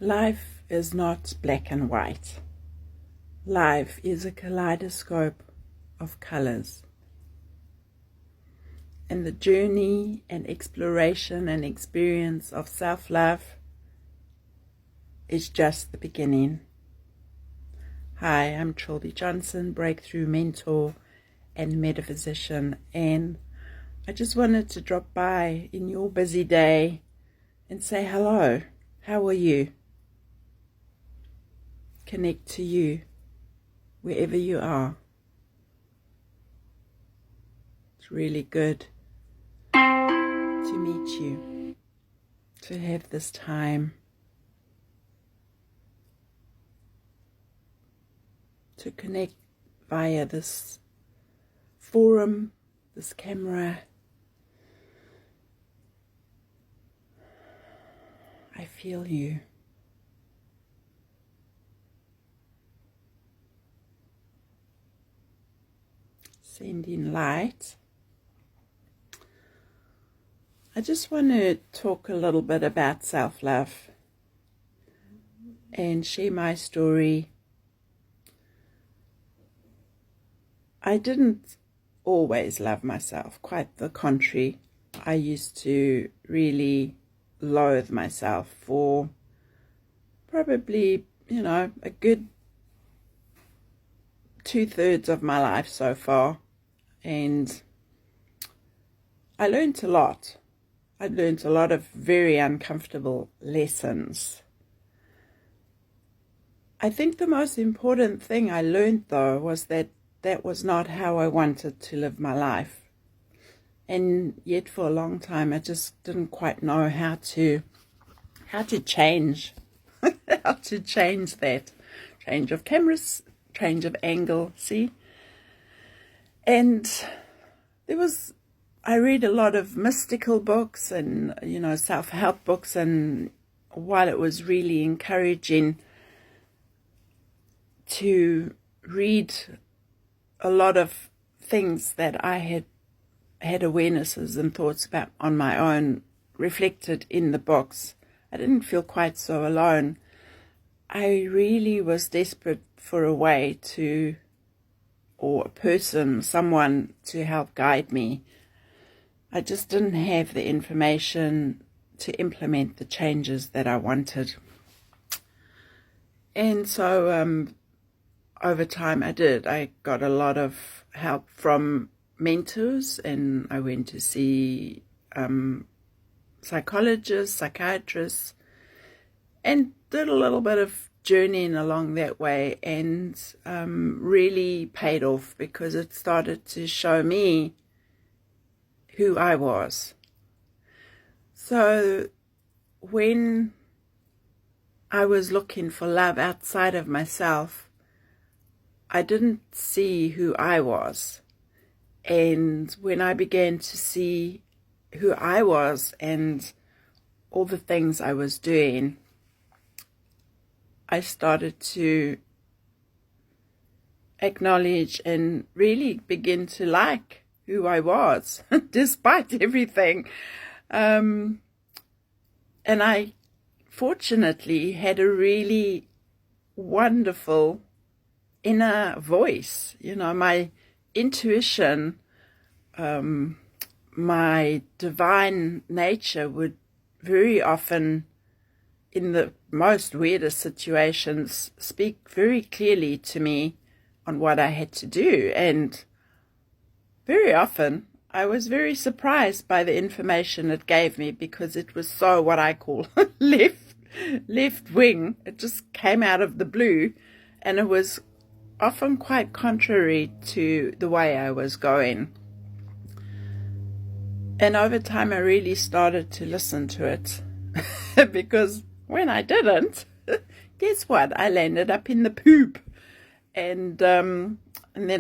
Life is not black and white. Life is a kaleidoscope of colors. And the journey and exploration and experience of self-love is just the beginning. Hi, I'm Trilby Johnson, breakthrough mentor and metaphysician, and I just wanted to drop by in your busy day and say hello. How are you? Connect to you wherever you are. It's really good to meet you, to have this time to connect via this forum, this camera. I feel you. Sending light. I just want to talk a little bit about self-love and share my story. I didn't always love myself, quite the contrary. I used to really loathe myself for probably, a good 2/3 of my life so far. And I learned a lot. I learned a lot of very uncomfortable lessons. I think the most important thing I learned, though, was that was not how I wanted to live my life. And yet for a long time, I just didn't quite know how to change, how to change that. Change of cameras, change of angle, see? And I read a lot of mystical books and, self-help books, and while it was really encouraging to read a lot of things that I had awarenesses and thoughts about on my own reflected in the books, I didn't feel quite so alone. I really was desperate for a way or a person, someone to help guide me. I just didn't have the information to implement the changes that I wanted. And so over time I did. I got a lot of help from mentors, and I went to see psychologists, psychiatrists, and did a little bit of journeying along that way, and really paid off because it started to show me who I was. So when I was looking for love outside of myself, I didn't see who I was. And when I began to see who I was and all the things I was doing, I started to acknowledge and really begin to like who I was, despite everything. And I fortunately had a really wonderful inner voice. My intuition, my divine nature would very often, in the most weirdest situations, speak very clearly to me on what I had to do. And very often I was very surprised by the information it gave me, because it was so what I call left wing. It just came out of the blue, and it was often quite contrary to the way I was going. And over time I really started to listen to it because when I didn't, guess what? I landed up in the poop. And then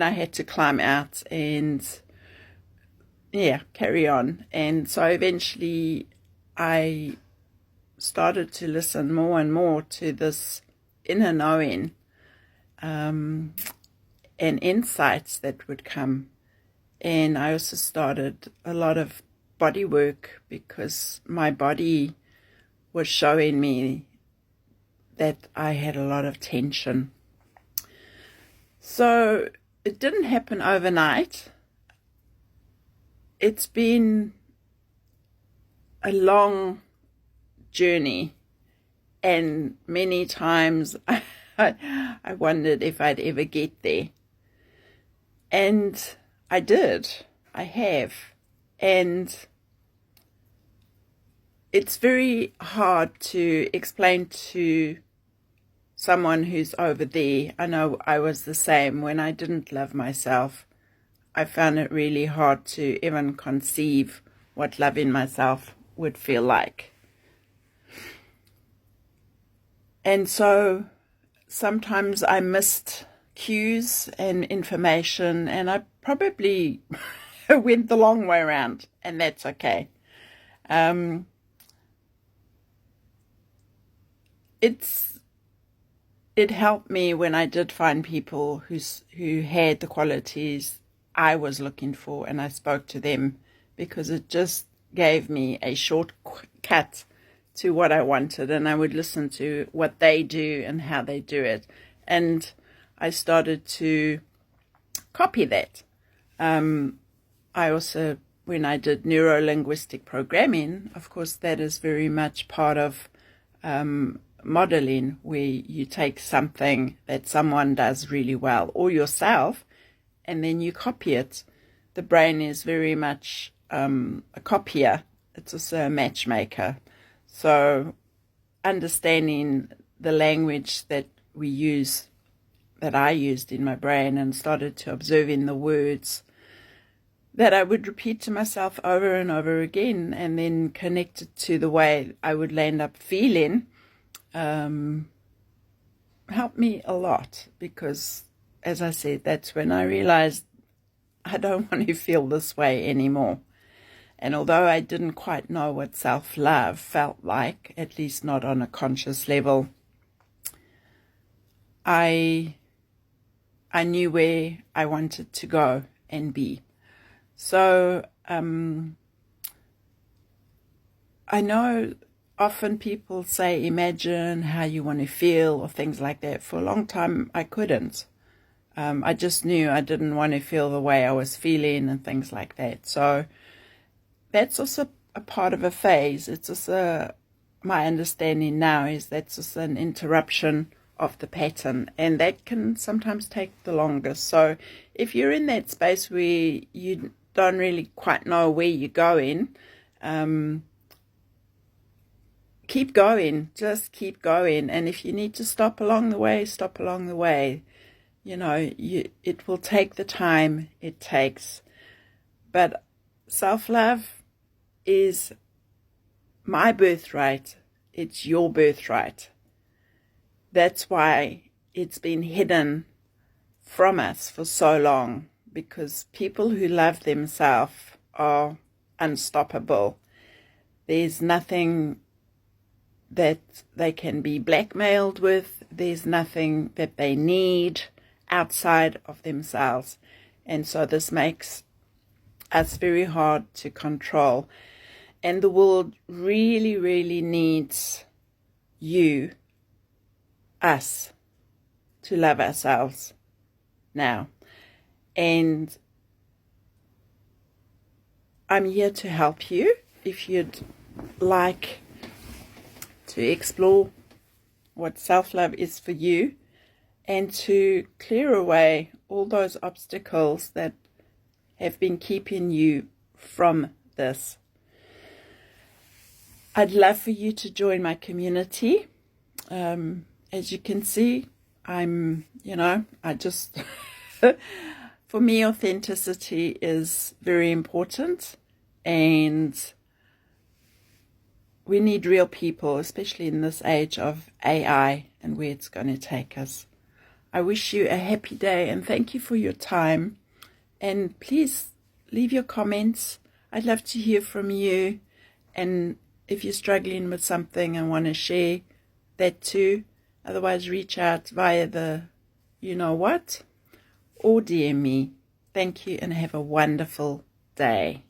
I had to climb out and carry on. And so eventually I started to listen more and more to this inner knowing and insights that would come. And I also started a lot of body work, because my body was showing me that I had a lot of tension. So it didn't happen overnight. It's been a long journey, and many times I wondered if I'd ever get there. And I did. I have. And it's very hard to explain to someone who's over there. I know I was the same when I didn't love myself. I found it really hard to even conceive what loving myself would feel like. And so sometimes I missed cues and information, and I probably went the long way around, and that's okay. It helped me when I did find people who had the qualities I was looking for, and I spoke to them, because it just gave me a shortcut to what I wanted, and I would listen to what they do and how they do it. And I started to copy that. I also, when I did neuro-linguistic programming, of course, that is very much part of modeling, where you take something that someone does really well, or yourself, and then you copy it. The brain is very much a copier. It's also a matchmaker. So understanding the language that we use, that I used in my brain, and started to observing the words that I would repeat to myself over and over again, and then connect it to the way I would land up feeling, helped me a lot, because, as I said, that's when I realized I don't want to feel this way anymore. And although I didn't quite know what self-love felt like, at least not on a conscious level, I knew where I wanted to go and be. So I know often people say, imagine how you want to feel, or things like that. For a long time, I couldn't. I just knew I didn't want to feel the way I was feeling and things like that. So that's also a part of a phase. It's also, my understanding now is that's also an interruption of the pattern, and that can sometimes take the longest. So if you're in that space where you don't really quite know where you're going, keep going, just keep going. And if you need to stop along the way, stop along the way. You know, it will take the time it takes. But self-love is my birthright. It's your birthright. That's why it's been hidden from us for so long, because people who love themselves are unstoppable. There's nothing that they can be blackmailed with. There's nothing that they need outside of themselves. And so this makes us very hard to control. And the world really, really needs you, us, to love ourselves now. And I'm here to help you if you'd like to explore what self-love is for you, and to clear away all those obstacles that have been keeping you from this. I'd love for you to join my community. As you can see, for me, authenticity is very important, and we need real people, especially in this age of AI and where it's going to take us. I wish you a happy day, and thank you for your time. And please leave your comments. I'd love to hear from you. And if you're struggling with something and want to share that too, otherwise reach out via the you know what, or DM me. Thank you, and have a wonderful day.